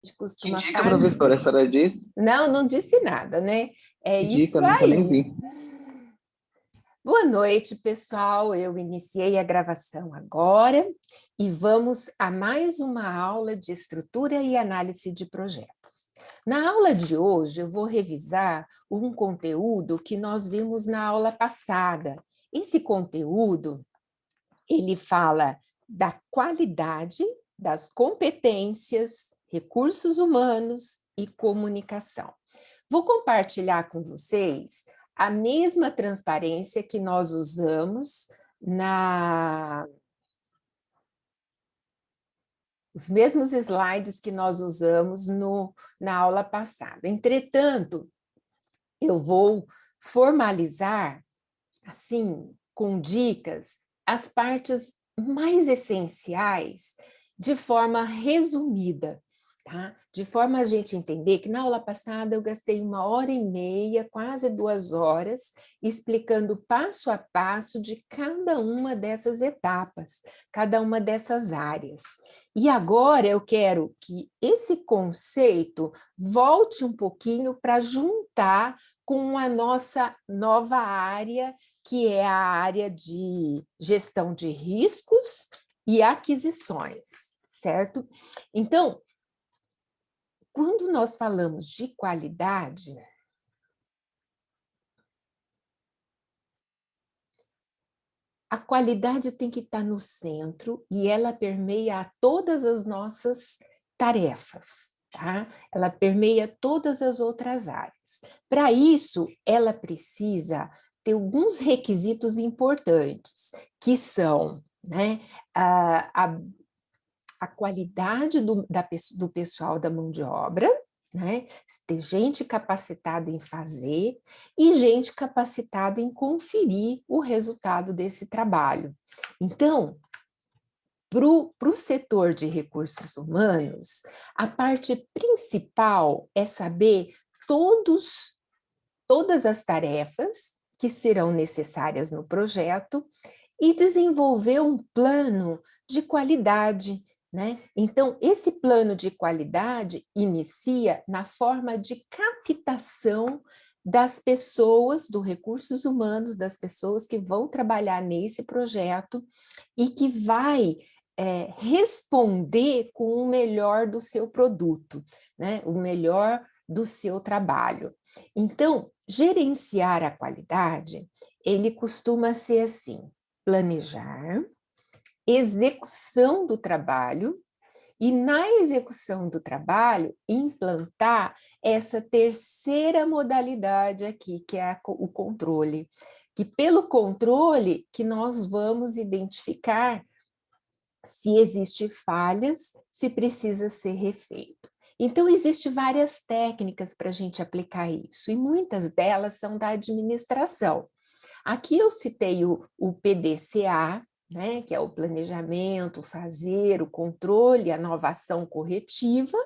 gente Que costuma dica, fazer. professora, a senhora disse? Não, não disse nada, né? É Que isso dica, nunca nem aí. vi. Boa noite, pessoal. Eu iniciei a gravação agora e vamos a mais uma aula de estrutura e análise de projetos. Na aula de hoje, eu vou revisar um conteúdo que nós vimos na aula passada. Esse conteúdo, ele fala da qualidade, das competências, recursos humanos e comunicação. Vou compartilhar com vocês a mesma transparência que nós usamos os mesmos slides que nós usamos na aula passada. Entretanto, eu vou formalizar, assim, com dicas, as partes mais essenciais de forma resumida, tá? De forma a gente entender que na aula passada eu gastei 1h30, quase 2 horas, explicando passo a passo de cada uma dessas etapas, cada uma dessas áreas. E agora eu quero que esse conceito volte um pouquinho para juntar com a nossa nova área, que é a área de gestão de riscos e aquisições, certo? Então, quando nós falamos de qualidade, a qualidade tem que estar no centro e ela permeia a todas as nossas tarefas, tá? Ela permeia todas as outras áreas. Para isso, ela precisa ter alguns requisitos importantes, que são, né, a qualidade do pessoal da mão de obra, né? Ter gente capacitada em fazer e gente capacitada em conferir o resultado desse trabalho. Então, para o setor de recursos humanos, a parte principal é saber todas as tarefas que serão necessárias no projeto e desenvolver um plano de qualidade, né? Então, esse plano de qualidade inicia na forma de captação das pessoas, do recursos humanos, das pessoas que vão trabalhar nesse projeto e que vai responder com o melhor do seu produto, né? O melhor do seu trabalho. Então, gerenciar a qualidade, ele costuma ser assim: planejar, execução do trabalho e, na execução do trabalho, implantar essa terceira modalidade aqui, que é o controle. Que pelo controle que nós vamos identificar se existe falhas, se precisa ser refeito. Então, existem várias técnicas para a gente aplicar isso, e muitas delas são da administração. Aqui eu citei o PDCA, né, que é o planejamento, fazer, o controle, a inovação corretiva,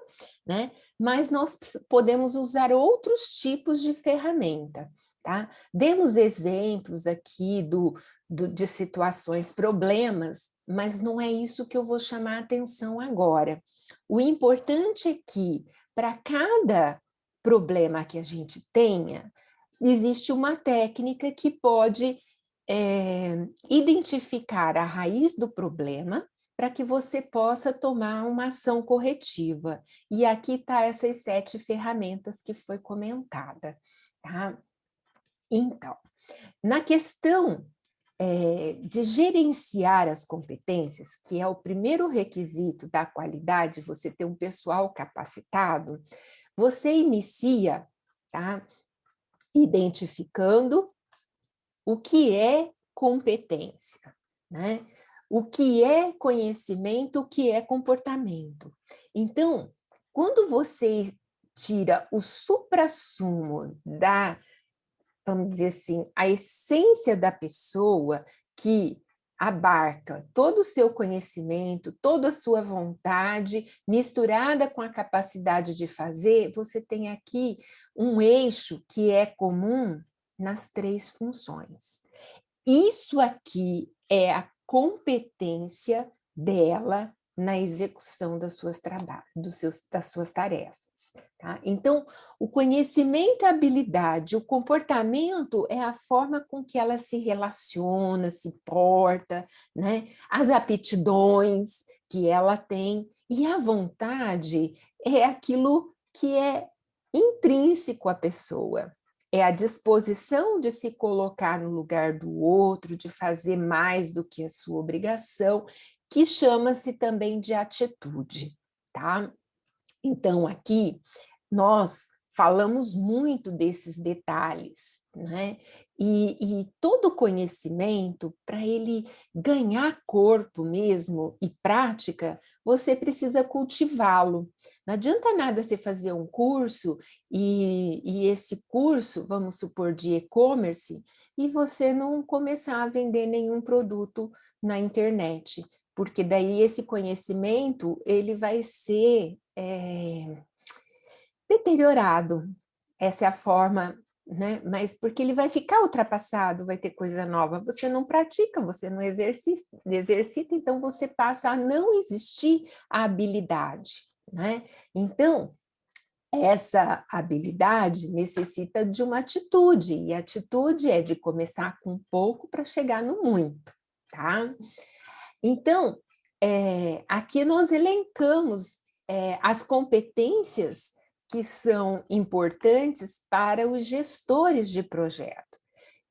né, mas nós podemos usar outros tipos de ferramenta. Tá? Demos exemplos aqui de situações, problemas, mas não é isso que eu vou chamar a atenção agora. O importante é que, para cada problema que a gente tenha, existe uma técnica que pode identificar a raiz do problema para que você possa tomar uma ação corretiva. E aqui está essas 7 ferramentas que foi comentada. Tá? Então, na questão de gerenciar as competências, que é o primeiro requisito da qualidade, você ter um pessoal capacitado, você inicia, tá, identificando o que é competência, né? O que é conhecimento, o que é comportamento. Então, quando você tira o suprassumo vamos dizer assim, a essência da pessoa, que abarca todo o seu conhecimento, toda a sua vontade, misturada com a capacidade de fazer, você tem aqui um eixo que é comum nas 3 funções. Isso aqui é a competência dela na execução das suas tarefas. Tá? Então, o conhecimento, a habilidade, o comportamento é a forma com que ela se relaciona, se porta, né? As aptidões que ela tem, e a vontade é aquilo que é intrínseco à pessoa. É a disposição de se colocar no lugar do outro, de fazer mais do que a sua obrigação, que chama-se também de atitude, tá? Então, aqui, nós falamos muito desses detalhes, né? E todo conhecimento, para ele ganhar corpo mesmo e prática, você precisa cultivá-lo. Não adianta nada você fazer um curso e esse curso, vamos supor, de e-commerce, e você não começar a vender nenhum produto na internet, porque daí esse conhecimento ele vai ser deteriorado. Essa é a forma, né? Mas porque ele vai ficar ultrapassado, vai ter coisa nova. Você não pratica, você não exercita, então você passa a não existir a habilidade, né? Então, essa habilidade necessita de uma atitude, e a atitude é de começar com pouco para chegar no muito, tá? Então, aqui nós elencamos as competências que são importantes para os gestores de projeto.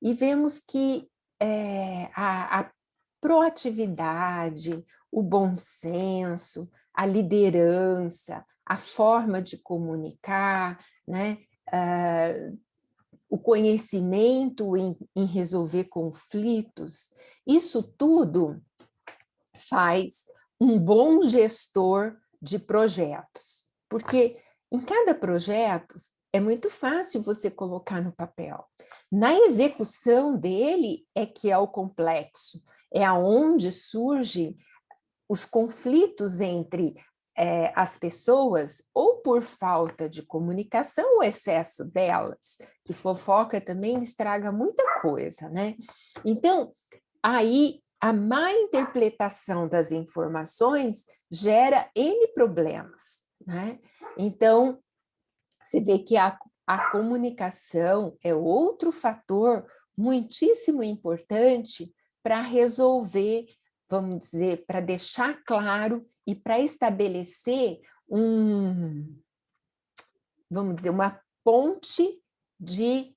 E vemos que a proatividade, o bom senso, a liderança, a forma de comunicar, né? O conhecimento em resolver conflitos, isso tudo faz um bom gestor de projetos, porque em cada projeto é muito fácil você colocar no papel. Na execução dele é que é o complexo, é aonde surgem os conflitos entre as pessoas, ou por falta de comunicação, o excesso delas, que fofoca também estraga muita coisa, né? Então, aí a má interpretação das informações gera N problemas, né? Então, você vê que a comunicação é outro fator muitíssimo importante para resolver, vamos dizer, para deixar claro e para estabelecer vamos dizer, uma ponte de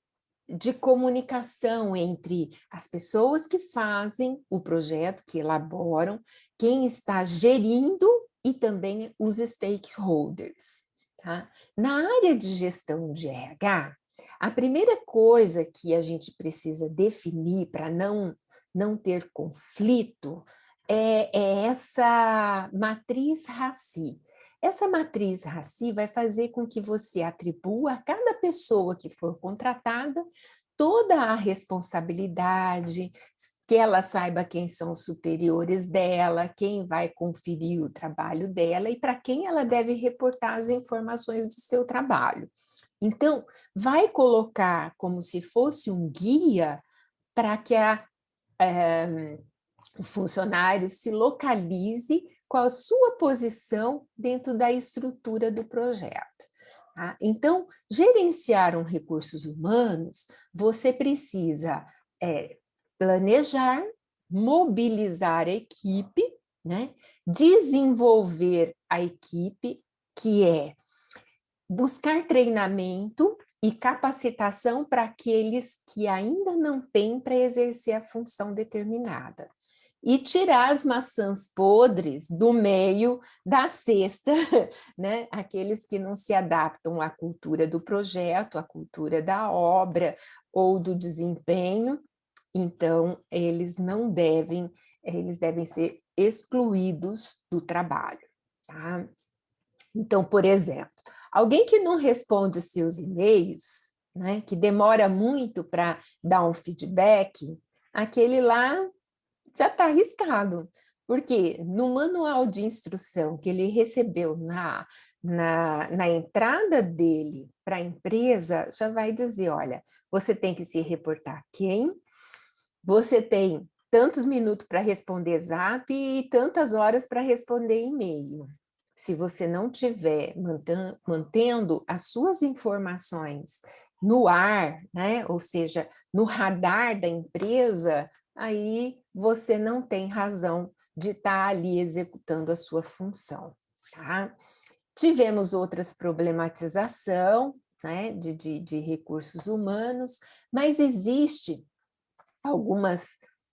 comunicação entre as pessoas que fazem o projeto, que elaboram, quem está gerindo e também os stakeholders. Tá? Na área de gestão de RH, a primeira coisa que a gente precisa definir para não ter conflito é essa matriz RACI. Essa matriz RACI vai fazer com que você atribua a cada pessoa que for contratada toda a responsabilidade, que ela saiba quem são os superiores dela, quem vai conferir o trabalho dela e para quem ela deve reportar as informações do seu trabalho. Então, vai colocar como se fosse um guia para que o funcionário se localize com a sua posição dentro da estrutura do projeto. Tá? Então, gerenciar recursos humanos, você precisa planejar, mobilizar a equipe, né? Desenvolver a equipe, que é buscar treinamento e capacitação para aqueles que ainda não têm para exercer a função determinada. E tirar as maçãs podres do meio da cesta, né? Aqueles que não se adaptam à cultura do projeto, à cultura da obra ou do desempenho, então eles devem ser excluídos do trabalho, tá? Então, por exemplo, alguém que não responde seus e-mails, né, que demora muito para dar um feedback, aquele lá já está arriscado, porque no manual de instrução que ele recebeu na entrada dele para a empresa, já vai dizer, olha, você tem que se reportar a quem, você tem tantos minutos para responder Zap e tantas horas para responder e-mail. Se você não tiver mantendo as suas informações no ar, né? Ou seja, no radar da empresa, aí você não tem razão de estar ali executando a sua função, tá? Tivemos outras problematização, né, de recursos humanos, mas existe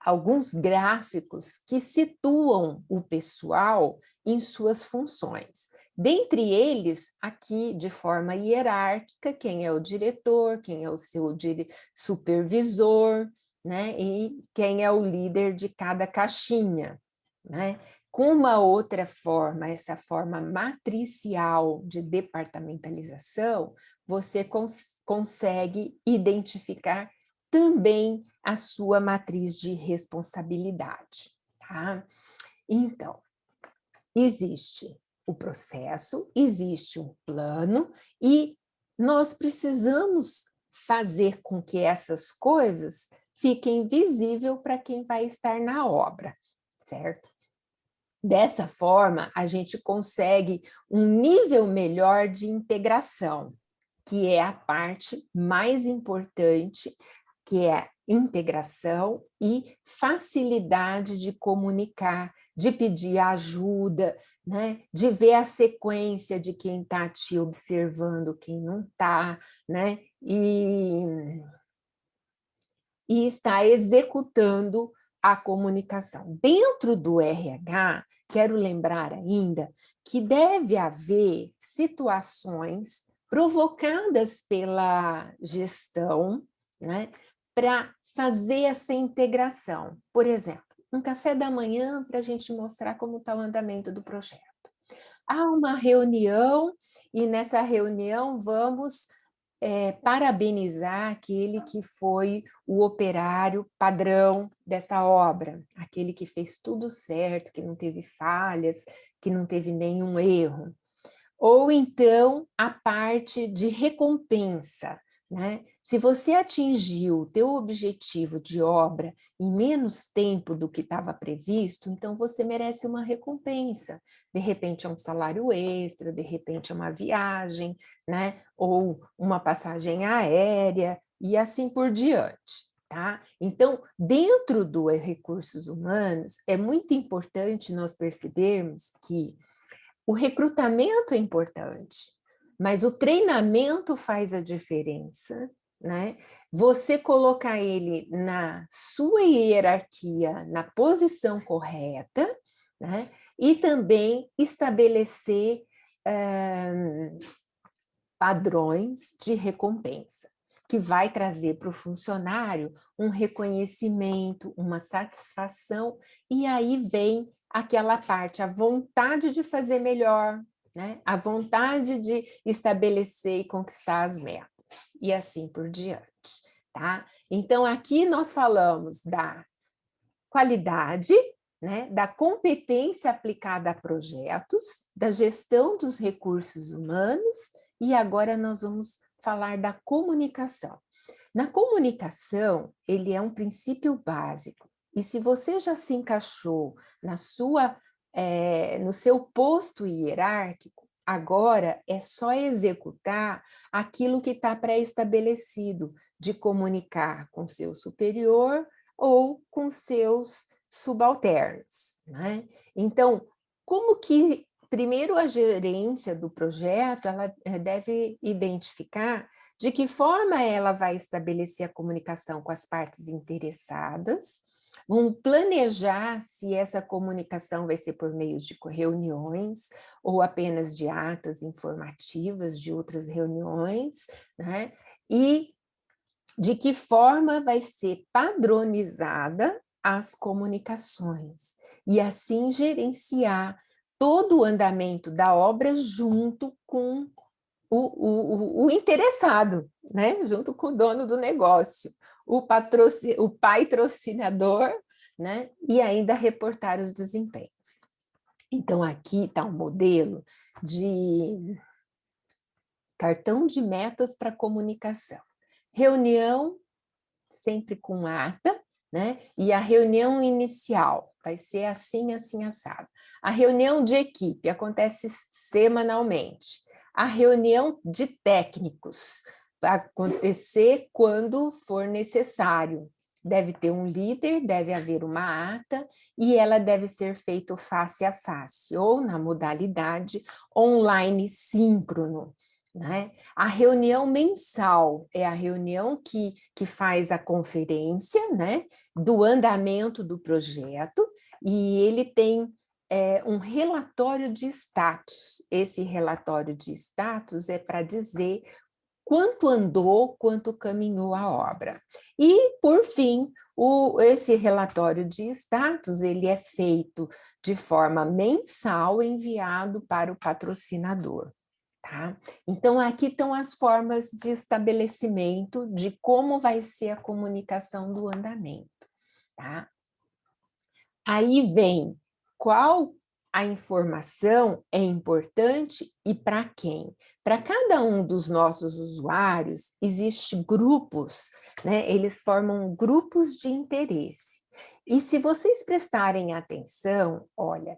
alguns gráficos que situam o pessoal em suas funções. Dentre eles, aqui de forma hierárquica, quem é o diretor, quem é o seu supervisor, né? E quem é o líder de cada caixinha, né? Com uma outra forma, essa forma matricial de departamentalização, você consegue identificar também a sua matriz de responsabilidade, tá? Então, existe o processo, existe um plano e nós precisamos fazer com que essas coisas fiquem visíveis para quem vai estar na obra, certo? Dessa forma, a gente consegue um nível melhor de integração, que é a parte mais importante, que é a integração e facilidade de comunicar, de pedir ajuda, né? De ver a sequência de quem está te observando, quem não está, né? E está executando a comunicação. Dentro do RH, quero lembrar ainda que deve haver situações provocadas pela gestão, né, para fazer essa integração. Por exemplo, um café da manhã para a gente mostrar como está o andamento do projeto. Há uma reunião e nessa reunião vamos parabenizar aquele que foi o operário padrão dessa obra, aquele que fez tudo certo, que não teve falhas, que não teve nenhum erro. Ou então a parte de recompensa, né? Se você atingiu o teu objetivo de obra em menos tempo do que estava previsto, então você merece uma recompensa. De repente é um salário extra, de repente é uma viagem, né? Ou uma passagem aérea e assim por diante. Tá? Então, dentro do recursos humanos, é muito importante nós percebermos que o recrutamento é importante, mas o treinamento faz a diferença, né? Você colocar ele na sua hierarquia, na posição correta, né? E também estabelecer padrões de recompensa, que vai trazer para o funcionário um reconhecimento, uma satisfação, e aí vem aquela parte, a vontade de fazer melhor, né? A vontade de estabelecer e conquistar as metas, e assim por diante, tá? Então, aqui nós falamos da qualidade, né, da competência aplicada a projetos, da gestão dos recursos humanos, e agora nós vamos falar da comunicação. Na comunicação, ele é um princípio básico, e se você já se encaixou no seu posto hierárquico, agora é só executar aquilo que está pré-estabelecido, de comunicar com seu superior ou com seus subalternos, né? Então, como que primeiro a gerência do projeto ela deve identificar de que forma ela vai estabelecer a comunicação com as partes interessadas, vão planejar se essa comunicação vai ser por meio de reuniões ou apenas de atas informativas de outras reuniões, né? E de que forma vai ser padronizada as comunicações e assim gerenciar todo o andamento da obra junto com o interessado, né? Junto com o dono do negócio, o patrocinador, né? E ainda reportar os desempenhos. Então, aqui está um modelo de cartão de metas para comunicação. Reunião sempre com ata, né? E a reunião inicial vai ser assim, assim, assado. A reunião de equipe acontece semanalmente. A reunião de técnicos vai acontecer quando for necessário. Deve ter um líder, deve haver uma ata, e ela deve ser feita face a face, ou na modalidade online síncrono, né? A reunião mensal é a reunião que faz a conferência, né, do andamento do projeto, e ele tem um relatório de status. Esse relatório de status é para dizer quanto andou, quanto caminhou a obra. E, por fim, esse relatório de status ele é feito de forma mensal, enviado para o patrocinador. Tá? Então, aqui estão as formas de estabelecimento de como vai ser a comunicação do andamento. Tá? Aí vem qual a informação é importante e para quem. Para cada um dos nossos usuários, existem grupos, né? Eles formam grupos de interesse. E se vocês prestarem atenção, olha,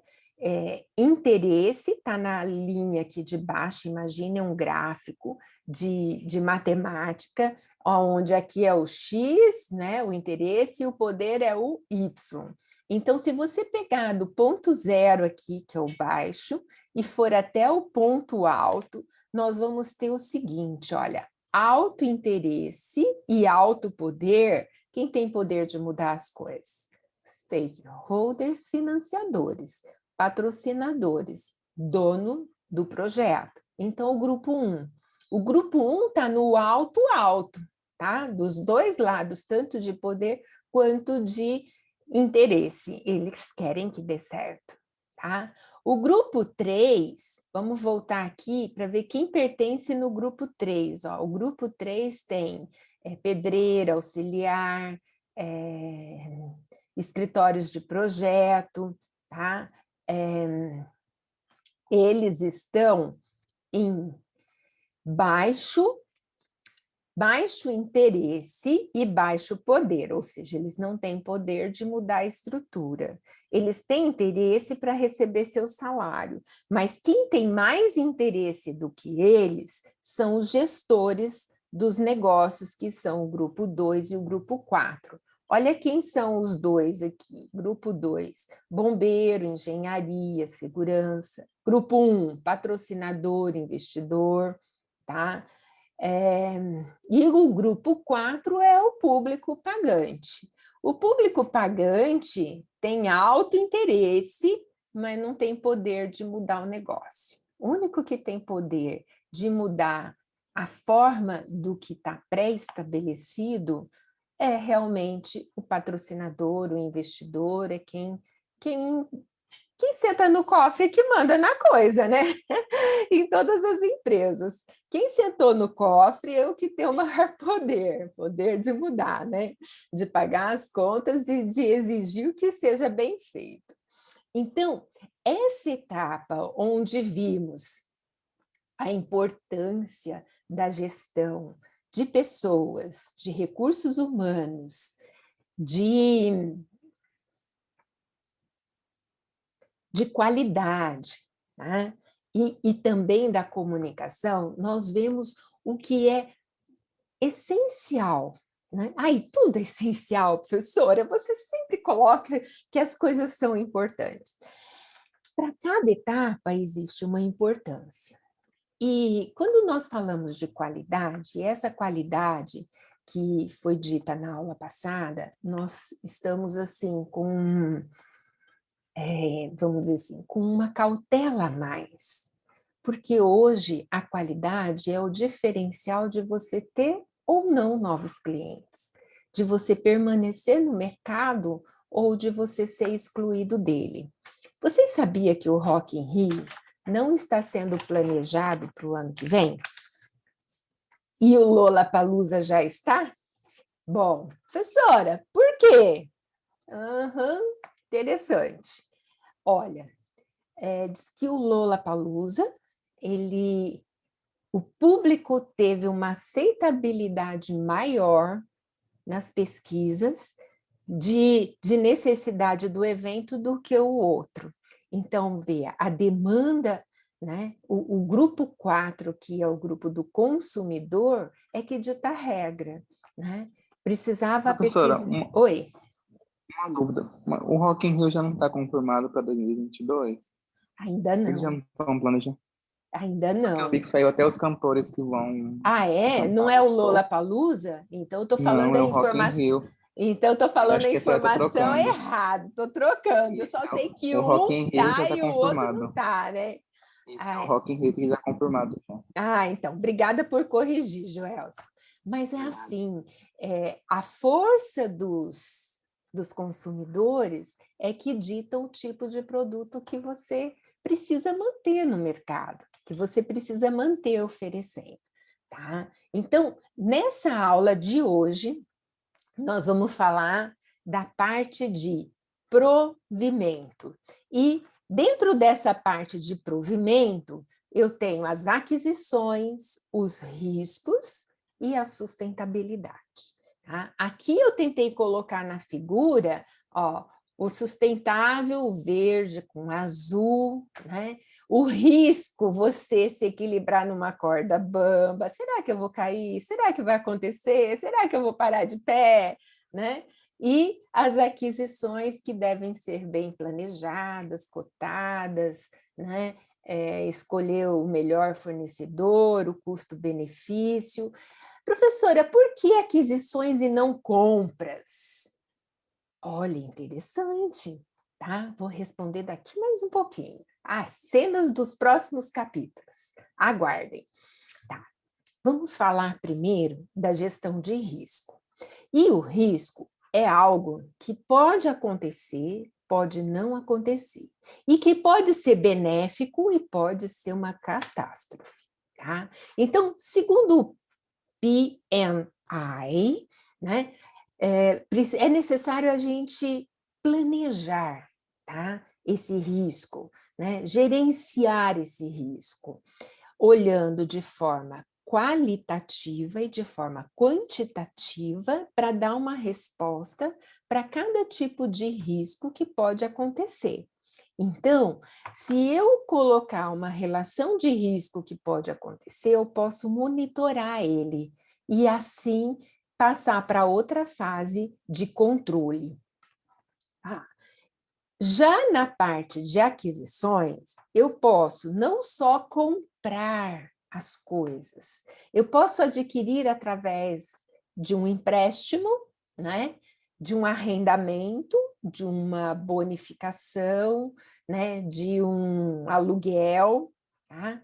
interesse está na linha aqui de baixo, imagine um gráfico de matemática, onde aqui é o X, né, o interesse, e o poder é o Y. Então, se você pegar do ponto zero aqui, que é o baixo, e for até o ponto alto, nós vamos ter o seguinte, olha, alto interesse e alto poder, quem tem poder de mudar as coisas? Stakeholders, financiadores, patrocinadores, dono do projeto. Então, o grupo 1. O grupo 1 está no alto, tá? Dos dois lados, tanto de poder quanto de interesse, eles querem que dê certo, tá? O grupo 3, vamos voltar aqui para ver quem pertence no grupo 3. Ó. O grupo 3 tem pedreira, auxiliar, escritórios de projeto, tá? Eles estão em baixo interesse e baixo poder, ou seja, eles não têm poder de mudar a estrutura. Eles têm interesse para receber seu salário, mas quem tem mais interesse do que eles são os gestores dos negócios, que são o grupo 2 e o grupo 4. Olha quem são os dois aqui. Grupo 2, bombeiro, engenharia, segurança. Grupo 1, patrocinador, investidor, tá? E o grupo 4 é o público pagante. O público pagante tem alto interesse, mas não tem poder de mudar o negócio. O único que tem poder de mudar a forma do que está pré-estabelecido é realmente o patrocinador, o investidor, é quem senta no cofre que manda na coisa, né? Em todas as empresas. Quem sentou no cofre é o que tem o maior poder de mudar, né? De pagar as contas e de exigir o que seja bem feito. Então, essa etapa onde vimos a importância da gestão de pessoas, de recursos humanos, de qualidade, né? E também da comunicação, nós vemos o que é essencial. Né? Aí tudo é essencial, professora, você sempre coloca que as coisas são importantes. Para cada etapa existe uma importância. E quando nós falamos de qualidade, essa qualidade que foi dita na aula passada, nós estamos assim com vamos dizer assim, com uma cautela a mais, porque hoje a qualidade é o diferencial de você ter ou não novos clientes, de você permanecer no mercado ou de você ser excluído dele. Você sabia que o Rock in Rio não está sendo planejado para o ano que vem? E o Lollapalooza já está? Bom, professora, por quê? Interessante. Olha, diz que o Lollapalooza, o público teve uma aceitabilidade maior nas pesquisas de necessidade do evento do que o outro. Então, veja, a demanda, né? O grupo 4, que é o grupo do consumidor, é que dita a regra, né? Precisava Professora, pesquisa. Oi, uma dúvida. O Rock in Rio já não está confirmado para 2022? ainda Eles já não, não estão planejando? ainda Porque eu vi não. que saiu até os cantores que vão Ah, é? Não cantar é o nos shows. Lollapalooza? Então, eu estou falando Não, a é o Rock in informação. Rio. Então, estou Eu falando acho a que esse aí eu tô informação trocando. errada, estou trocando. Eu Isso, só sei que o Rock um in Rio já tá está e o outro não confirmado. tá, né? Isso é o Ah, Rock in Rio que já está confirmado. Já. então, obrigada por corrigir, Joelson. Mas é Obrigado. assim, a força dos consumidores é que dita o tipo de produto que você precisa manter no mercado, que você precisa manter oferecendo, tá? Então, nessa aula de hoje, nós vamos falar da parte de provimento. E dentro dessa parte de provimento, eu tenho as aquisições, os riscos e a sustentabilidade. Tá? Aqui eu tentei colocar na figura, ó, o sustentável, o verde com azul, né? O risco, você se equilibrar numa corda bamba. Será que eu vou cair? Será que vai acontecer? Será que eu vou parar de pé? Né? E as aquisições que devem ser bem planejadas, cotadas, né? Escolher o melhor fornecedor, o custo-benefício. Professora, por que aquisições e não compras? Olha, interessante, tá? Vou responder daqui mais um pouquinho. As cenas dos próximos capítulos. Aguardem. Tá. Vamos falar primeiro da gestão de risco. E o risco é algo que pode acontecer, pode não acontecer, e que pode ser benéfico e pode ser uma catástrofe, tá? Então, segundo o PNI, né, é necessário a gente planejar, tá? Esse risco, né? Gerenciar esse risco, olhando de forma qualitativa e de forma quantitativa para dar uma resposta para cada tipo de risco que pode acontecer. Então, se eu colocar uma relação de risco que pode acontecer, eu posso monitorar ele e assim passar para outra fase de controle. Ah, já na parte de aquisições, eu posso não só comprar as coisas, eu posso adquirir através de um empréstimo, né? De um arrendamento, de uma bonificação, né? De um aluguel, tá?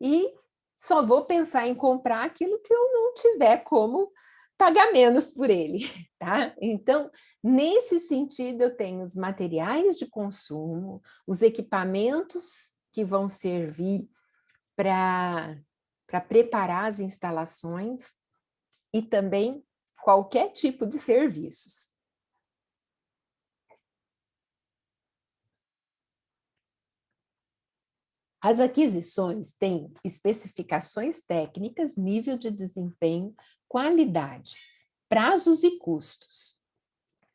E só vou pensar em comprar aquilo que eu não tiver como pagar menos por ele, tá? Então, nesse sentido, eu tenho os materiais de consumo, os equipamentos que vão servir para preparar as instalações e também qualquer tipo de serviços. As aquisições têm especificações técnicas, nível de desempenho, qualidade, prazos e custos.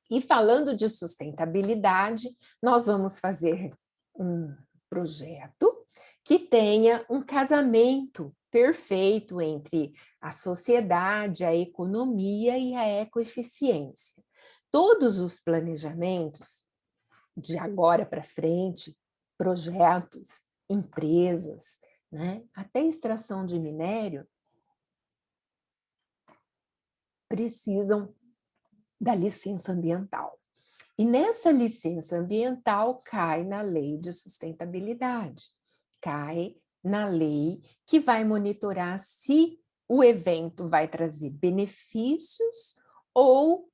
E falando de sustentabilidade, nós vamos fazer um projeto que tenha um casamento perfeito entre a sociedade, a economia e a ecoeficiência. Todos os planejamentos, de agora para frente, projetos, empresas, né, até extração de minério, precisam da licença ambiental. E nessa licença ambiental cai na lei de sustentabilidade, cai na lei que vai monitorar se o evento vai trazer benefícios ou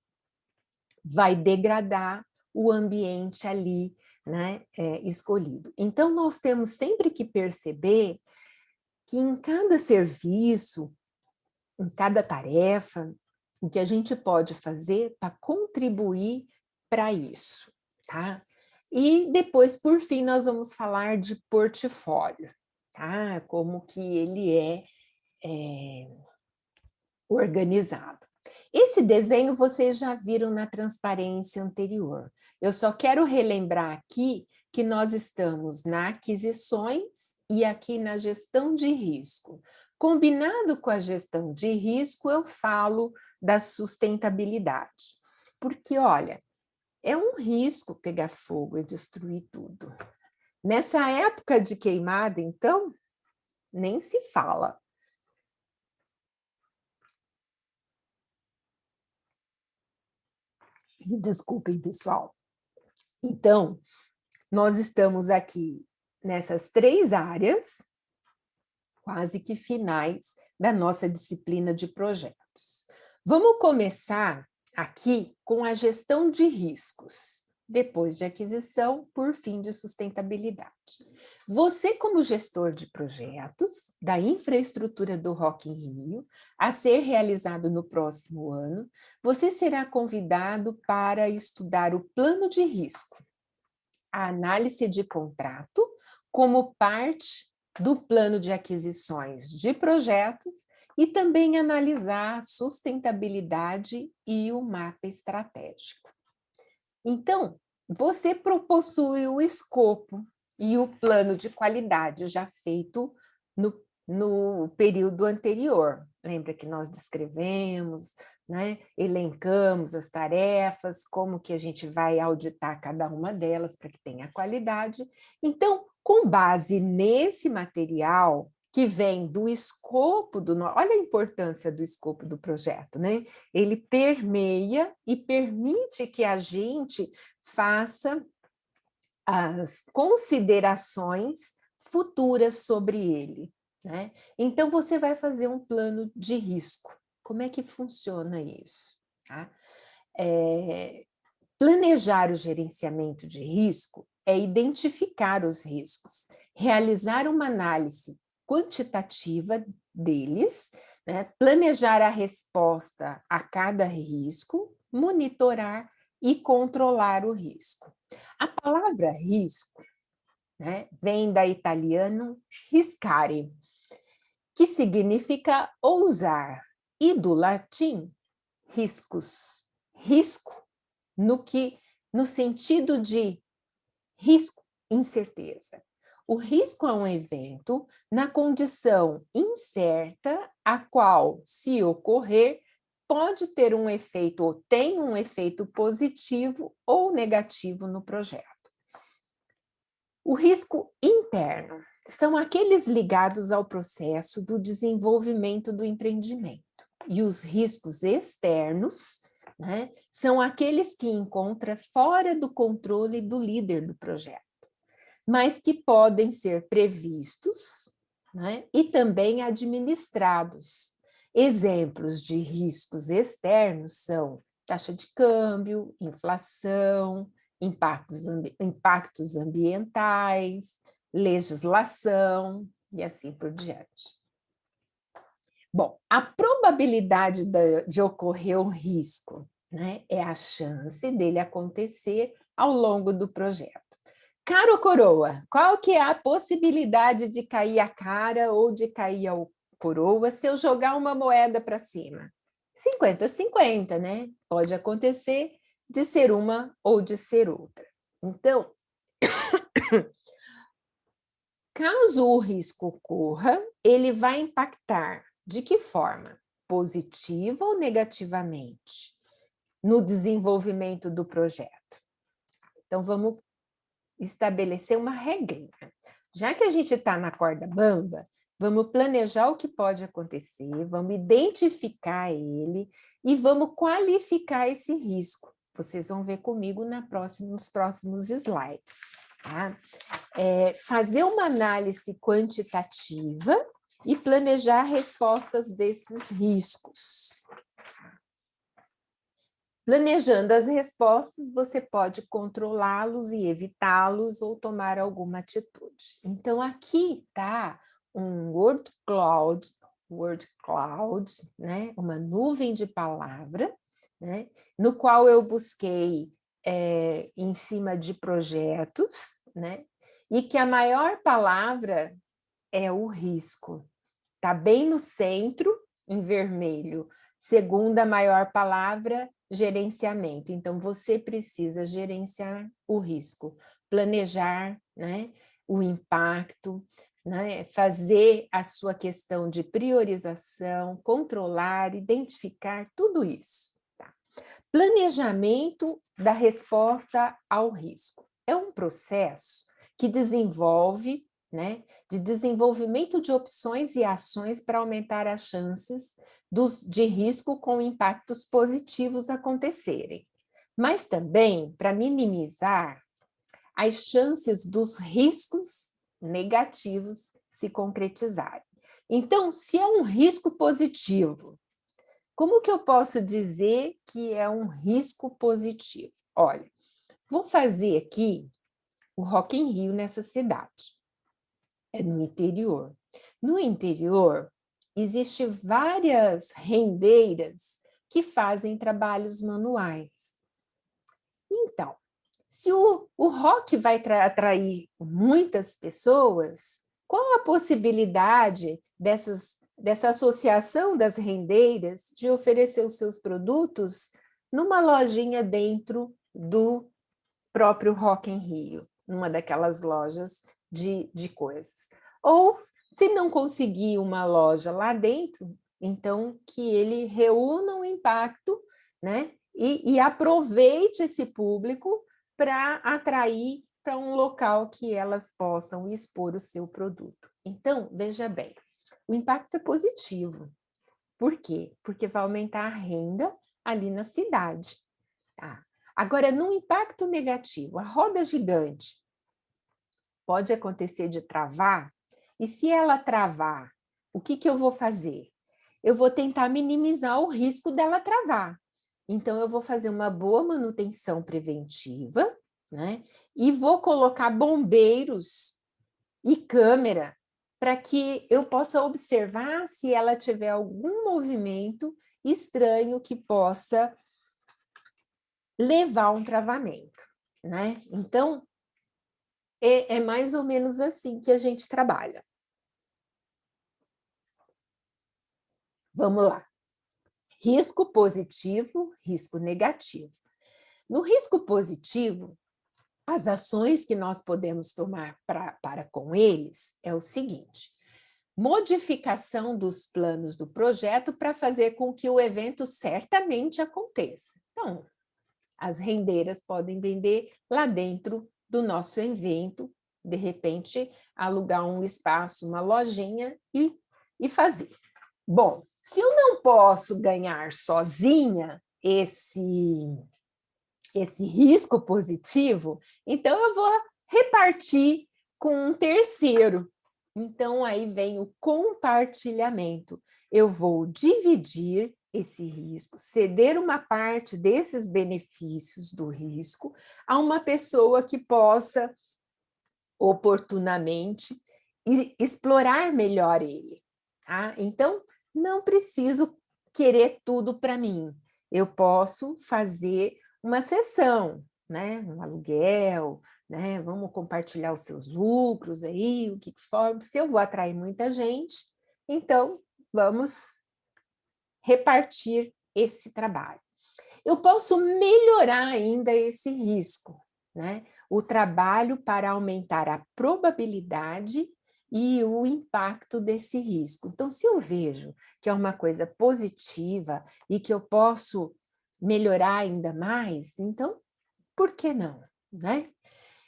vai degradar o ambiente ali, né, escolhido. Então, nós temos sempre que perceber que em cada serviço, em cada tarefa, o que a gente pode fazer para contribuir para isso, tá? E depois, por fim, nós vamos falar de portfólio, tá? Como que ele é organizado. Esse desenho vocês já viram na transparência anterior. Eu só quero relembrar aqui que nós estamos na aquisições e aqui na gestão de risco. Combinado com a gestão de risco, eu falo da sustentabilidade. Porque, olha, é um risco pegar fogo e destruir tudo. Nessa época de queimada, então, nem se fala. Desculpem, pessoal. Então, nós estamos aqui nessas 3 áreas, quase que finais da nossa disciplina de projetos. Vamos começar aqui com a gestão de riscos, depois de aquisição, por fim de sustentabilidade. Você, como gestor de projetos da infraestrutura do Rock in Rio, a ser realizado no próximo ano, você será convidado para estudar o plano de risco, a análise de contrato, como parte do plano de aquisições de projetos e também analisar a sustentabilidade e o mapa estratégico. Então, você possui o escopo e o plano de qualidade já feito no período anterior. Lembra que nós descrevemos, né? Elencamos as tarefas, como que a gente vai auditar cada uma delas para que tenha qualidade. Então, com base nesse material que vem do escopo olha a importância do escopo do projeto, né? Ele permeia e permite que a gente faça as considerações futuras sobre ele, né? Então, você vai fazer um plano de risco. Como é que funciona isso? Tá? Planejar o gerenciamento de risco é identificar os riscos, realizar uma análise quantitativa deles, né? Planejar a resposta a cada risco, monitorar e controlar o risco. A palavra risco, né, vem da italiano riscare, que significa ousar, e do latim riscus, risco, no sentido de risco, incerteza. O risco é um evento na condição incerta, a qual, se ocorrer, pode ter um efeito ou tem um efeito positivo ou negativo no projeto. O risco interno são aqueles ligados ao processo do desenvolvimento do empreendimento. E os riscos externos, né, são aqueles que encontra fora do controle do líder do projeto, mas que podem ser previstos, né, e também administrados. Exemplos de riscos externos são taxa de câmbio, inflação, impactos ambientais, legislação e assim por diante. Bom, a probabilidade de ocorrer um risco, né, é a chance dele acontecer ao longo do projeto. Cara ou coroa, qual que é a possibilidade de cair a cara ou de cair a coroa se eu jogar uma moeda para cima? 50-50, né? Pode acontecer de ser uma ou de ser outra. Então, caso o risco ocorra, ele vai impactar de que forma? Positiva ou negativamente no desenvolvimento do projeto? Então, vamos estabelecer uma regrinha. Já que a gente está na corda bamba, vamos planejar o que pode acontecer, vamos identificar ele e vamos qualificar esse risco. Vocês vão ver comigo nos próximos slides. Tá? Fazer uma análise quantitativa e planejar respostas desses riscos. Planejando as respostas, você pode controlá-los e evitá-los ou tomar alguma atitude. Então, aqui está um word cloud, né? Uma nuvem de palavra, né? No qual eu busquei em cima de projetos, né? E que a maior palavra é o risco. Está bem no centro, em vermelho, Segunda maior palavra, gerenciamento. Então, você precisa gerenciar o risco, planejar, né, o impacto, né, fazer a sua questão de priorização, controlar, identificar, tudo isso. Tá? Planejamento da resposta ao risco. É um processo que desenvolve, né, de desenvolvimento de opções e ações para aumentar as chances de risco com impactos positivos acontecerem, mas também para minimizar as chances dos riscos negativos se concretizarem. Então, se é um risco positivo, como que eu posso dizer que é um risco positivo? Olha, vou fazer aqui o Rock in Rio nessa cidade. É no interior. No interior, existem várias rendeiras que fazem trabalhos manuais. Então, se o rock vai atrair muitas pessoas, qual a possibilidade dessa associação das rendeiras de oferecer os seus produtos numa lojinha dentro do próprio Rock in Rio, numa daquelas lojas de coisas? Ou, se não conseguir uma loja lá dentro, então que ele reúna o impacto, né? E aproveite esse público para atrair para um local que elas possam expor o seu produto. Então, veja bem, o impacto é positivo. Por quê? Porque vai aumentar a renda ali na cidade. Tá? Agora, no impacto negativo, a roda gigante pode acontecer de travar, e se ela travar, o que eu vou fazer? Eu vou tentar minimizar o risco dela travar. Então, eu vou fazer uma boa manutenção preventiva, né? E vou colocar bombeiros e câmera para que eu possa observar se ela tiver algum movimento estranho que possa levar a um travamento, né? Então, é mais ou menos assim que a gente trabalha. Vamos lá. Risco positivo, risco negativo. No risco positivo, as ações que nós podemos tomar para com eles é o seguinte: modificação dos planos do projeto para fazer com que o evento certamente aconteça. Então, as rendeiras podem vender lá dentro do nosso evento, de repente, alugar um espaço, uma lojinha e fazer. Bom, se eu não posso ganhar sozinha esse risco positivo, então eu vou repartir com um terceiro. Então, aí vem o compartilhamento. Eu vou dividir esse risco, ceder uma parte desses benefícios do risco a uma pessoa que possa oportunamente explorar melhor ele. Tá? Então, não preciso querer tudo para mim. Eu posso fazer uma sessão, né? Um aluguel, né? Vamos compartilhar os seus lucros aí, o que for. Se eu vou atrair muita gente, então vamos repartir esse trabalho. Eu posso melhorar ainda esse risco, né? O trabalho para aumentar a probabilidade e o impacto desse risco. Então, se eu vejo que é uma coisa positiva e que eu posso melhorar ainda mais, então, por que não, né?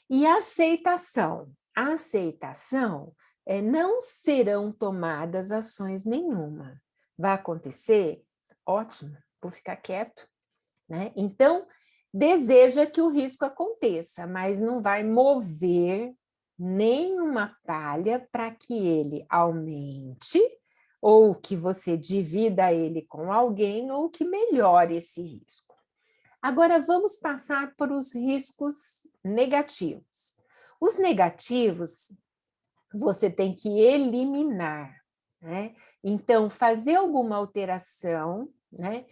E a aceitação. A aceitação não serão tomadas ações nenhuma. Vai acontecer? Ótimo, vou ficar quieto, né? Então, deseja que o risco aconteça, mas não vai mover nenhuma palha para que ele aumente, ou que você divida ele com alguém, ou que melhore esse risco. Agora, vamos passar para os riscos negativos. Os negativos, você tem que eliminar, né? Então, fazer alguma alteração, né?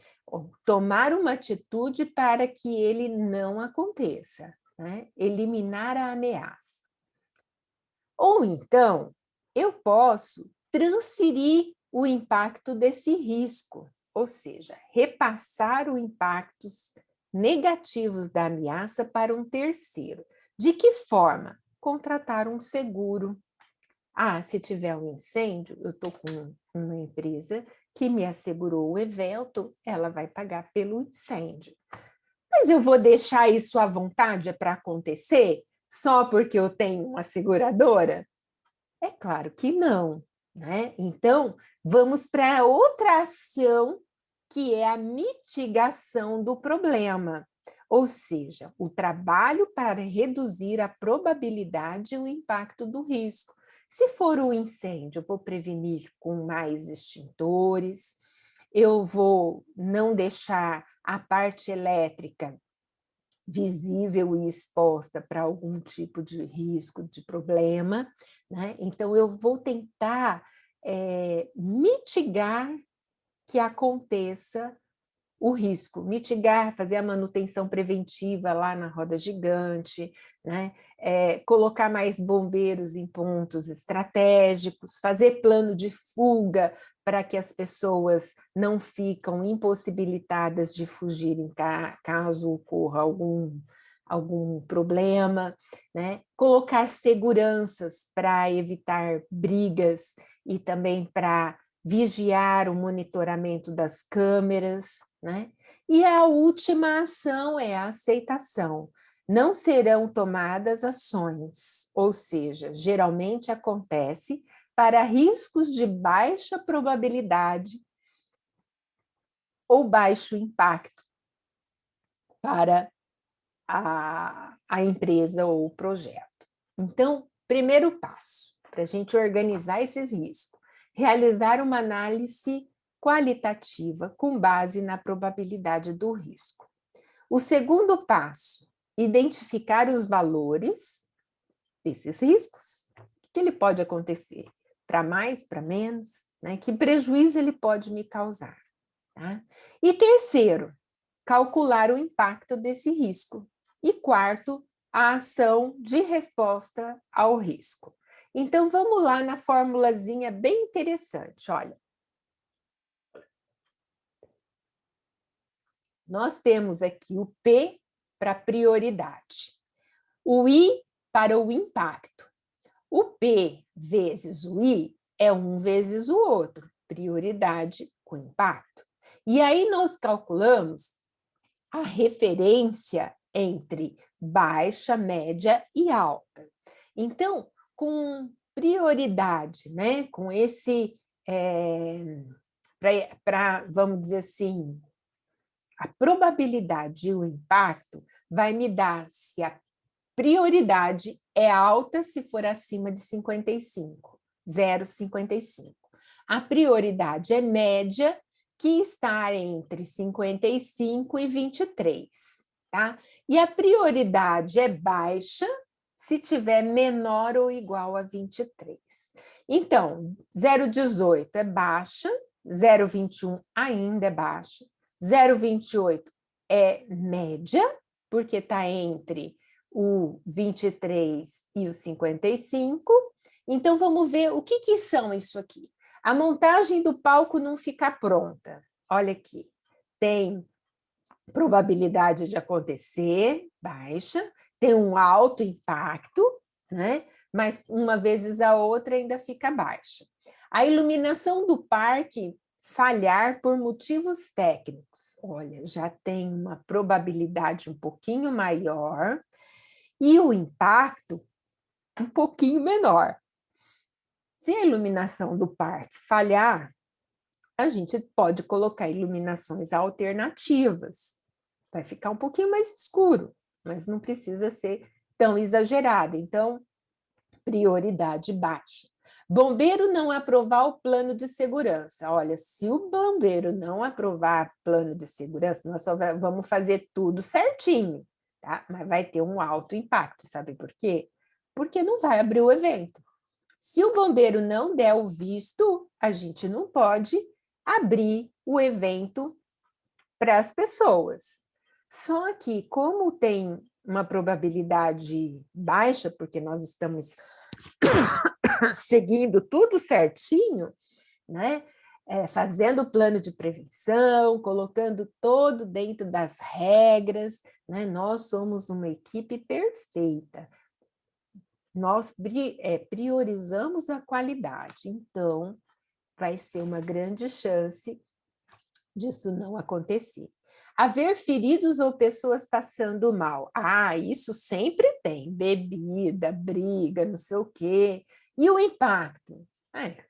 Tomar uma atitude para que ele não aconteça, né? Eliminar a ameaça. Ou então, eu posso transferir o impacto desse risco, ou seja, repassar os impactos negativos da ameaça para um terceiro. De que forma? Contratar um seguro. Ah, se tiver um incêndio, eu estou com uma empresa que me assegurou o evento, ela vai pagar pelo incêndio. Mas eu vou deixar isso à vontade para acontecer só porque eu tenho uma seguradora? É claro que não, né? Então, vamos para outra ação, que é a mitigação do problema, ou seja, o trabalho para reduzir a probabilidade e o impacto do risco. Se for um incêndio, eu vou prevenir com mais extintores, eu vou não deixar a parte elétrica visível e exposta para algum tipo de risco, de problema, né? Então, eu vou tentar mitigar que aconteça o risco, mitigar, fazer a manutenção preventiva lá na roda gigante, né? Colocar mais bombeiros em pontos estratégicos, fazer plano de fuga para que as pessoas não ficam impossibilitadas de fugirem caso ocorra algum problema, né? Colocar seguranças para evitar brigas e também para vigiar o monitoramento das câmeras, né? E a última ação é a aceitação. Não serão tomadas ações, ou seja, geralmente acontece para riscos de baixa probabilidade ou baixo impacto para a empresa ou o projeto. Então, primeiro passo, para a gente organizar esses riscos, realizar uma análise qualitativa com base na probabilidade do risco. O segundo passo, identificar os valores desses riscos. O que ele pode acontecer? Para mais, para menos? Né? Que prejuízo ele pode me causar? Tá? E terceiro, calcular o impacto desse risco. E quarto, a ação de resposta ao risco. Então, vamos lá na formulazinha bem interessante, olha. Nós temos aqui o P para prioridade, o I para o impacto. O P vezes o I é um vezes o outro, prioridade com impacto. E aí nós calculamos a referência entre baixa, média e alta. Então, com prioridade, né, com esse, vamos dizer assim, a probabilidade e o impacto vai me dar se a prioridade é alta se for acima de 55, 0,55. A prioridade é média, que está entre 55 e 23, tá? E a prioridade é baixa se tiver menor ou igual a 23. Então, 0,18 é baixa, 0,21 ainda é baixa, 0,28 é média, porque está entre o 23 e o 55. Então, vamos ver o que são isso aqui. A montagem do palco não fica pronta. Olha aqui, tem probabilidade de acontecer, baixa, tem um alto impacto, né? Mas uma vezes a outra ainda fica baixa. A iluminação do parque falhar por motivos técnicos. Olha, já tem uma probabilidade um pouquinho maior e o impacto um pouquinho menor. Se a iluminação do parque falhar, a gente pode colocar iluminações alternativas. Vai ficar um pouquinho mais escuro, mas não precisa ser tão exagerado. Então, prioridade baixa. Bombeiro não aprovar o plano de segurança. Olha, se o bombeiro não aprovar plano de segurança, nós só vamos fazer tudo certinho, tá? Mas vai ter um alto impacto, sabe por quê? Porque não vai abrir o evento. Se o bombeiro não der o visto, a gente não pode abrir o evento para as pessoas. Só que, como tem uma probabilidade baixa, porque nós estamos seguindo tudo certinho, né? fazendo o plano de prevenção, colocando todo dentro das regras, né? Nós somos uma equipe perfeita. Nós priorizamos a qualidade, então vai ser uma grande chance disso não acontecer. Haver feridos ou pessoas passando mal. Isso sempre tem, bebida, briga, não sei o quê. E o impacto?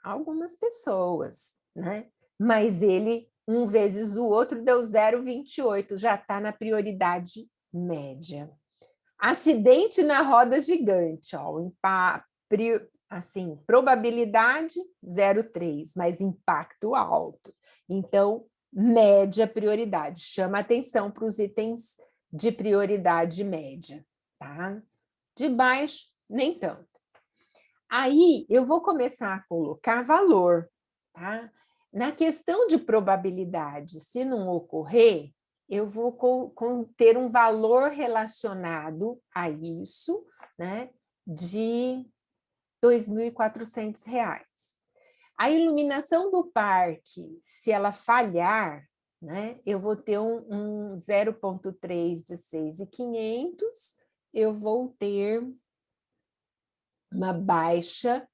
Algumas pessoas, né? Mas ele, um vezes o outro, deu 0,28, já está na prioridade média. Acidente na roda gigante, assim, probabilidade 0,3, mas impacto alto. Então, média prioridade. Chama atenção para os itens de prioridade média, tá? De baixo, nem tanto. Aí, eu vou começar a colocar valor, tá? Na questão de probabilidade, se não ocorrer, eu vou ter um valor relacionado a isso, né, de R$ 2.400. A iluminação do parque, se ela falhar, né, eu vou ter um 0,3 de 6.500, eu vou ter uma baixa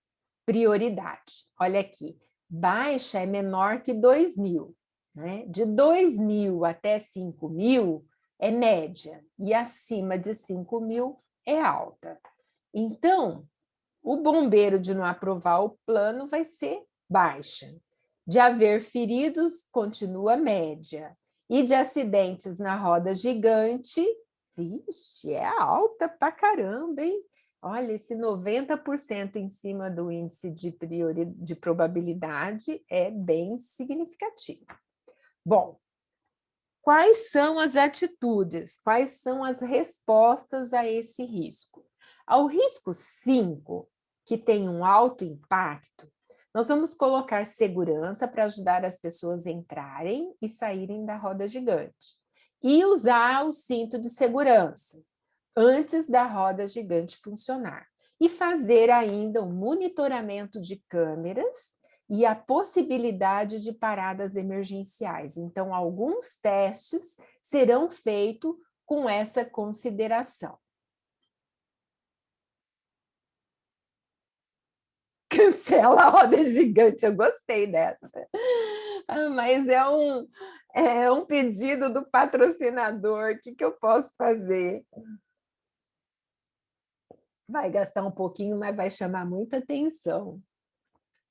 prioridade. Olha aqui, baixa é menor que 2.000, né? De 2.000 até 5.000 é média, e acima de 5.000 é alta. Então, o bombeiro de não aprovar o plano vai ser baixa. De haver feridos, continua média. E de acidentes na roda gigante, vixe, é alta pra caramba, hein? Olha, esse 90% em cima do índice de probabilidade é bem significativo. Bom, quais são as atitudes? Quais são as respostas a esse risco? Ao risco 5, que tem um alto impacto, nós vamos colocar segurança para ajudar as pessoas a entrarem e saírem da roda gigante. E usar o cinto de segurança antes da roda gigante funcionar. E fazer ainda um monitoramento de câmeras e a possibilidade de paradas emergenciais. Então, alguns testes serão feitos com essa consideração. Cancela a roda gigante, eu gostei dessa. Mas é um pedido do patrocinador, o que eu posso fazer? Vai gastar um pouquinho, mas vai chamar muita atenção.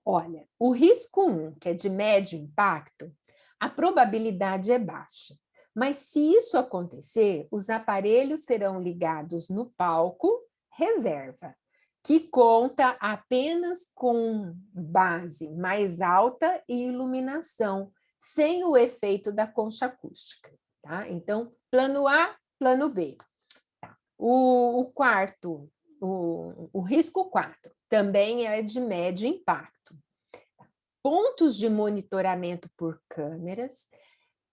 Olha, o risco 1, que é de médio impacto, a probabilidade é baixa. Mas se isso acontecer, os aparelhos serão ligados no palco reserva, que conta apenas com base mais alta e iluminação, sem o efeito da concha acústica. Tá? Então, plano A, plano B. O quarto, o risco 4, também é de médio impacto. Pontos de monitoramento por câmeras,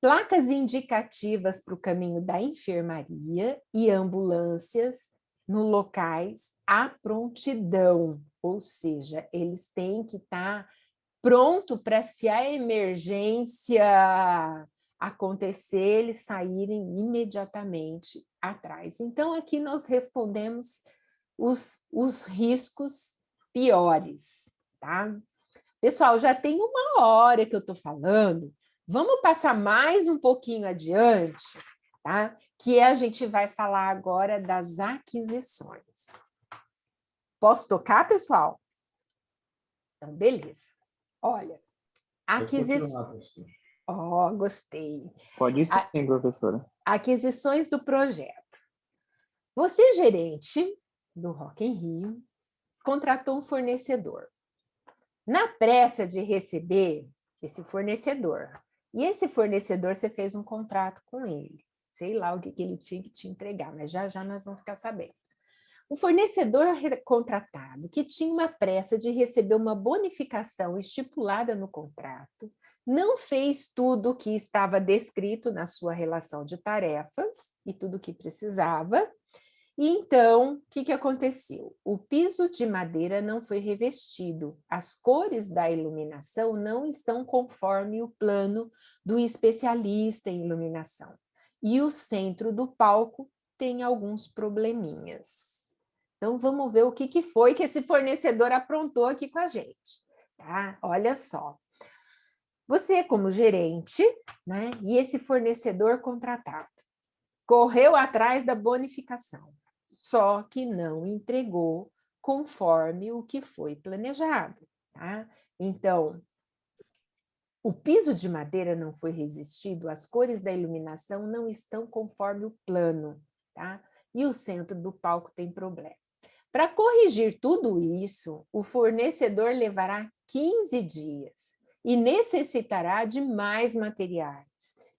placas indicativas para o caminho da enfermaria e ambulâncias no locais à prontidão, ou seja, eles têm que estar pronto para, se a emergência acontecer, eles saírem imediatamente atrás. Então, aqui nós respondemos os riscos piores, tá? Pessoal, já tem 1 hora que eu estou falando, vamos passar mais um pouquinho adiante, tá? Que a gente vai falar agora das aquisições. Posso tocar, pessoal? Então, beleza. Olha, aquisições. Gostei. Pode ir sim, professora. Aquisições do projeto. Você, gerente do Rock in Rio, contratou um fornecedor. Na pressa de receber esse fornecedor, e esse fornecedor você fez um contrato com ele, sei lá o que ele tinha que te entregar, mas já já nós vamos ficar sabendo. O fornecedor contratado, que tinha uma pressa de receber uma bonificação estipulada no contrato, não fez tudo o que estava descrito na sua relação de tarefas e tudo o que precisava, Então, o que aconteceu? O piso de madeira não foi revestido, as cores da iluminação não estão conforme o plano do especialista em iluminação. E o centro do palco tem alguns probleminhas. Então, vamos ver o que foi que esse fornecedor aprontou aqui com a gente. Tá? Olha só. Você, como gerente, né, e esse fornecedor contratado, correu atrás da bonificação, só que não entregou conforme o que foi planejado. Tá? Então, o piso de madeira não foi revestido, as cores da iluminação não estão conforme o plano, tá? E o centro do palco tem problema. Para corrigir tudo isso, o fornecedor levará 15 dias e necessitará de mais materiais,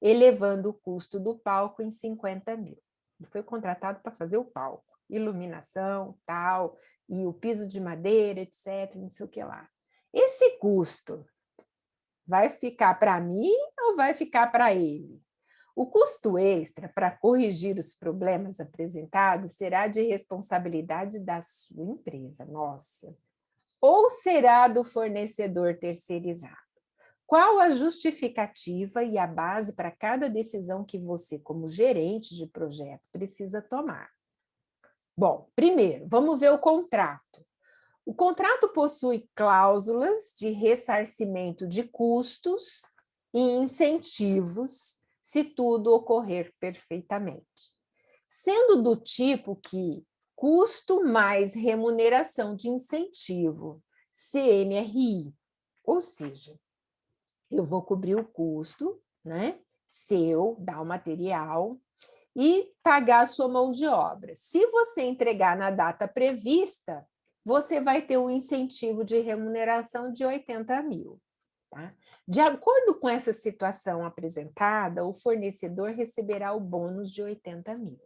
elevando o custo do palco em 50 mil. Ele foi contratado para fazer o palco, iluminação, tal, e o piso de madeira, etc., não sei o que lá. Esse custo vai ficar para mim ou vai ficar para ele? O custo extra para corrigir os problemas apresentados será de responsabilidade da sua empresa, nossa, ou será do fornecedor terceirizado? Qual a justificativa e a base para cada decisão que você, como gerente de projeto, precisa tomar? Bom, primeiro, vamos ver o contrato. O contrato possui cláusulas de ressarcimento de custos e incentivos se tudo ocorrer perfeitamente, sendo do tipo que custo mais remuneração de incentivo, CMRI, ou seja, eu vou cobrir o custo, né, seu, dar o material e pagar a sua mão de obra. Se você entregar na data prevista, você vai ter um incentivo de remuneração de 80 mil. Tá? De acordo com essa situação apresentada, o fornecedor receberá o bônus de 80 mil.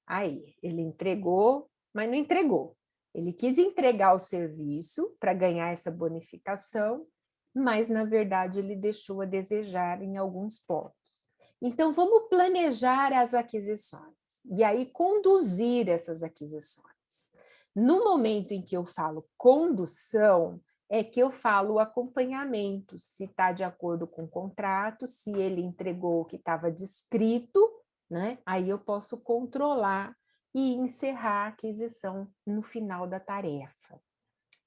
Aí, ele entregou, mas não entregou. Ele quis entregar o serviço para ganhar essa bonificação, mas, na verdade, ele deixou a desejar em alguns pontos. Então, vamos planejar as aquisições e aí conduzir essas aquisições. No momento em que eu falo condução, é que eu falo acompanhamento, se está de acordo com o contrato, se ele entregou o que estava descrito, né? Aí eu posso controlar e encerrar a aquisição no final da tarefa.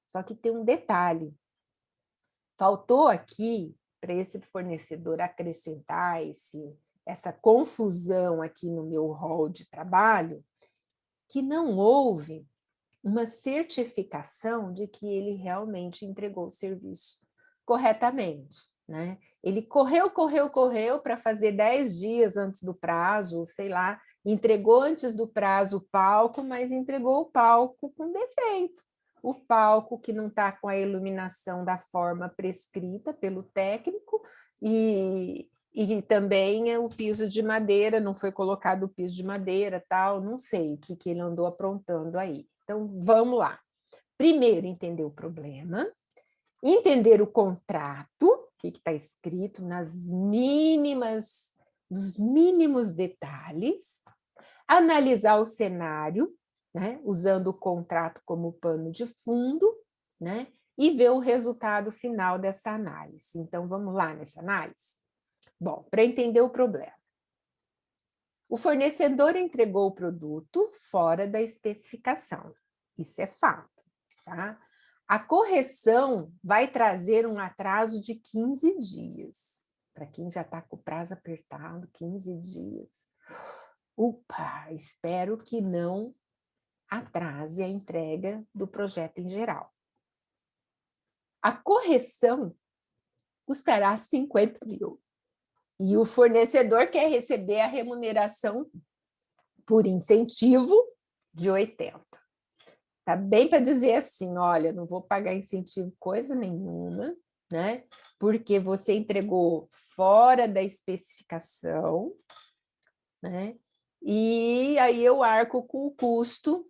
Só que tem um detalhe. Faltou aqui, para esse fornecedor acrescentar essa confusão aqui no meu rol de trabalho, que não houve uma certificação de que ele realmente entregou o serviço corretamente. Né? Ele correu para fazer 10 dias antes do prazo, sei lá, entregou antes do prazo o palco, mas entregou o palco com defeito. O palco que não está com a iluminação da forma prescrita pelo técnico e também o piso de madeira, não foi colocado o piso de madeira, tal, não sei o que ele andou aprontando aí. Então, vamos lá. Primeiro, entender o problema, entender o contrato, o que está escrito nos mínimos detalhes, analisar o cenário, né, usando o contrato como pano de fundo, né, e ver o resultado final dessa análise. Então, vamos lá nessa análise? Bom, para entender o problema. O fornecedor entregou o produto fora da especificação. Isso é fato, tá? A correção vai trazer um atraso de 15 dias. Para quem já está com o prazo apertado, 15 dias. Upa, espero que não atrase a entrega do projeto em geral. A correção custará 50 mil. E o fornecedor quer receber a remuneração por incentivo de 80. Tá bem para dizer assim, olha, não vou pagar incentivo coisa nenhuma, né? Porque você entregou fora da especificação, né? E aí eu arco com o custo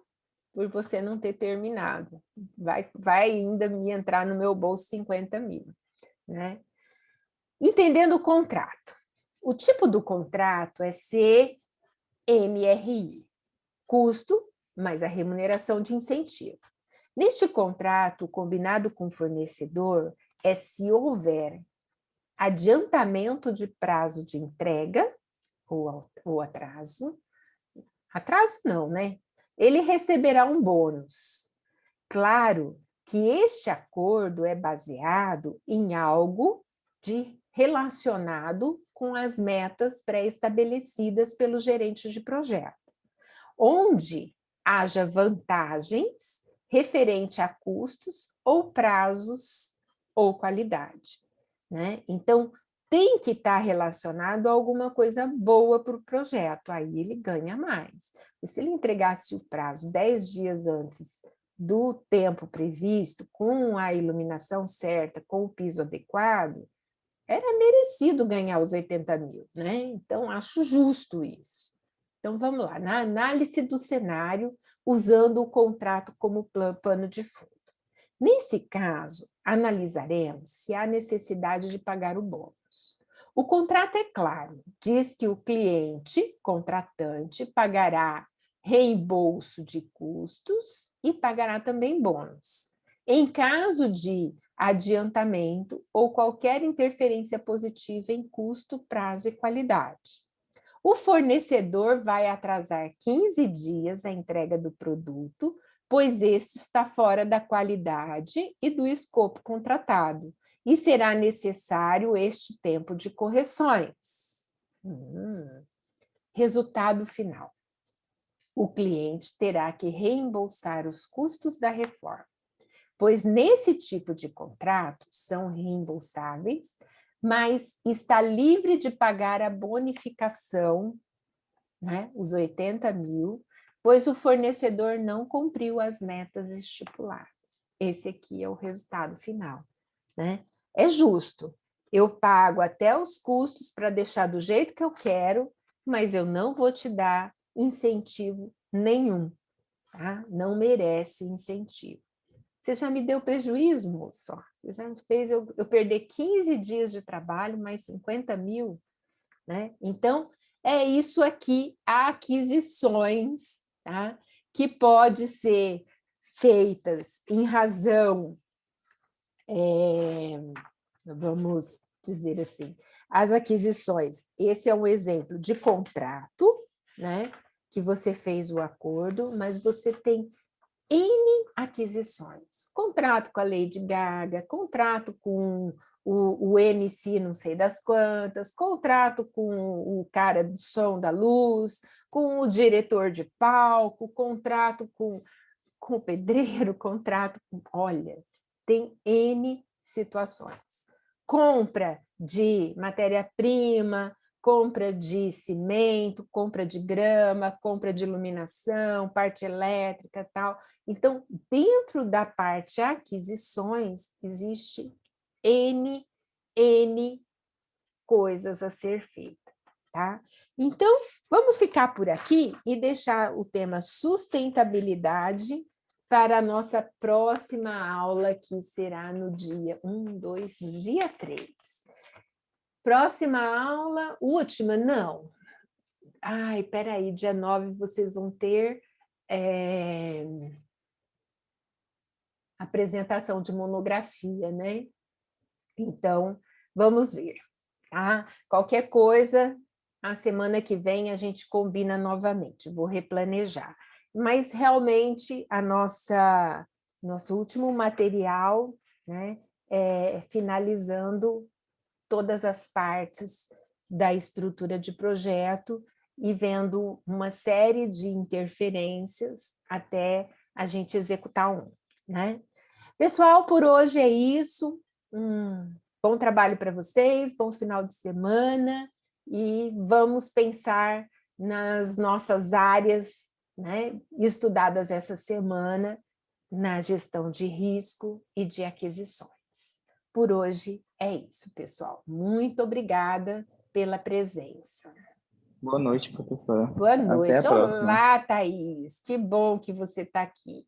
por você não ter terminado. Vai ainda me entrar no meu bolso 50 mil, né? Entendendo o contrato. O tipo do contrato é CMRI, custo mais a remuneração de incentivo. Neste contrato, o combinado com o fornecedor é se houver adiantamento de prazo de entrega ou atraso não, né? Ele receberá um bônus. Claro que este acordo é baseado em algo relacionado com as metas pré-estabelecidas pelo gerente de projeto, onde haja vantagens referente a custos ou prazos ou qualidade, né? Então, tem que estar relacionado a alguma coisa boa para o projeto, aí ele ganha mais. E se ele entregasse o prazo 10 dias antes do tempo previsto, com a iluminação certa, com o piso adequado, era merecido ganhar os 80 mil, né? Então, acho justo isso. Então, vamos lá, na análise do cenário, usando o contrato como pano de fundo. Nesse caso, analisaremos se há necessidade de pagar o bônus. O contrato é claro, diz que o cliente, contratante, pagará reembolso de custos e pagará também bônus. Em caso de adiantamento ou qualquer interferência positiva em custo, prazo e qualidade. O fornecedor vai atrasar 15 dias a entrega do produto, pois este está fora da qualidade e do escopo contratado, e será necessário este tempo de correções. Resultado final. O cliente terá que reembolsar os custos da reforma, pois nesse tipo de contrato são reembolsáveis, mas está livre de pagar a bonificação, né, os 80 mil, pois o fornecedor não cumpriu as metas estipuladas. Esse aqui é o resultado final, né? É justo, eu pago até os custos para deixar do jeito que eu quero, mas eu não vou te dar incentivo nenhum, tá? Não merece incentivo. Você já me deu prejuízo, moço? Você já me fez eu perder 15 dias de trabalho, mais 50 mil, né? Então, é isso aqui, aquisições, tá? Que pode ser feitas em razão, vamos dizer assim, as aquisições. Esse é um exemplo de contrato, né? Que você fez o acordo, mas você tem N aquisições. Contrato com a Lady Gaga, contrato com o MC não sei das quantas, contrato com o cara do som da luz, com o diretor de palco, contrato com o pedreiro, contrato com... Olha, tem N situações. Compra de matéria-prima, compra de cimento, compra de grama, compra de iluminação, parte elétrica, tal. Então, dentro da parte aquisições, existe N coisas a ser feita, tá? Então, vamos ficar por aqui e deixar o tema sustentabilidade para a nossa próxima aula, que será no dia 3. Próxima aula, última? Não. Ai, peraí, dia 9 vocês vão ter apresentação de monografia, né? Então, vamos ver, tá? Qualquer coisa, a semana que vem a gente combina novamente, vou replanejar. Mas, realmente, nosso último material, né, finalizando todas as partes da estrutura de projeto e vendo uma série de interferências até a gente executar né? Pessoal, por hoje é isso. Bom trabalho para vocês, bom final de semana e vamos pensar nas nossas áreas, né, estudadas essa semana na gestão de risco e de aquisições. Por hoje é isso, pessoal. Muito obrigada pela presença. Boa noite, professora. Boa Até a noite. próxima. Olá, Thaís. Que bom que você está aqui.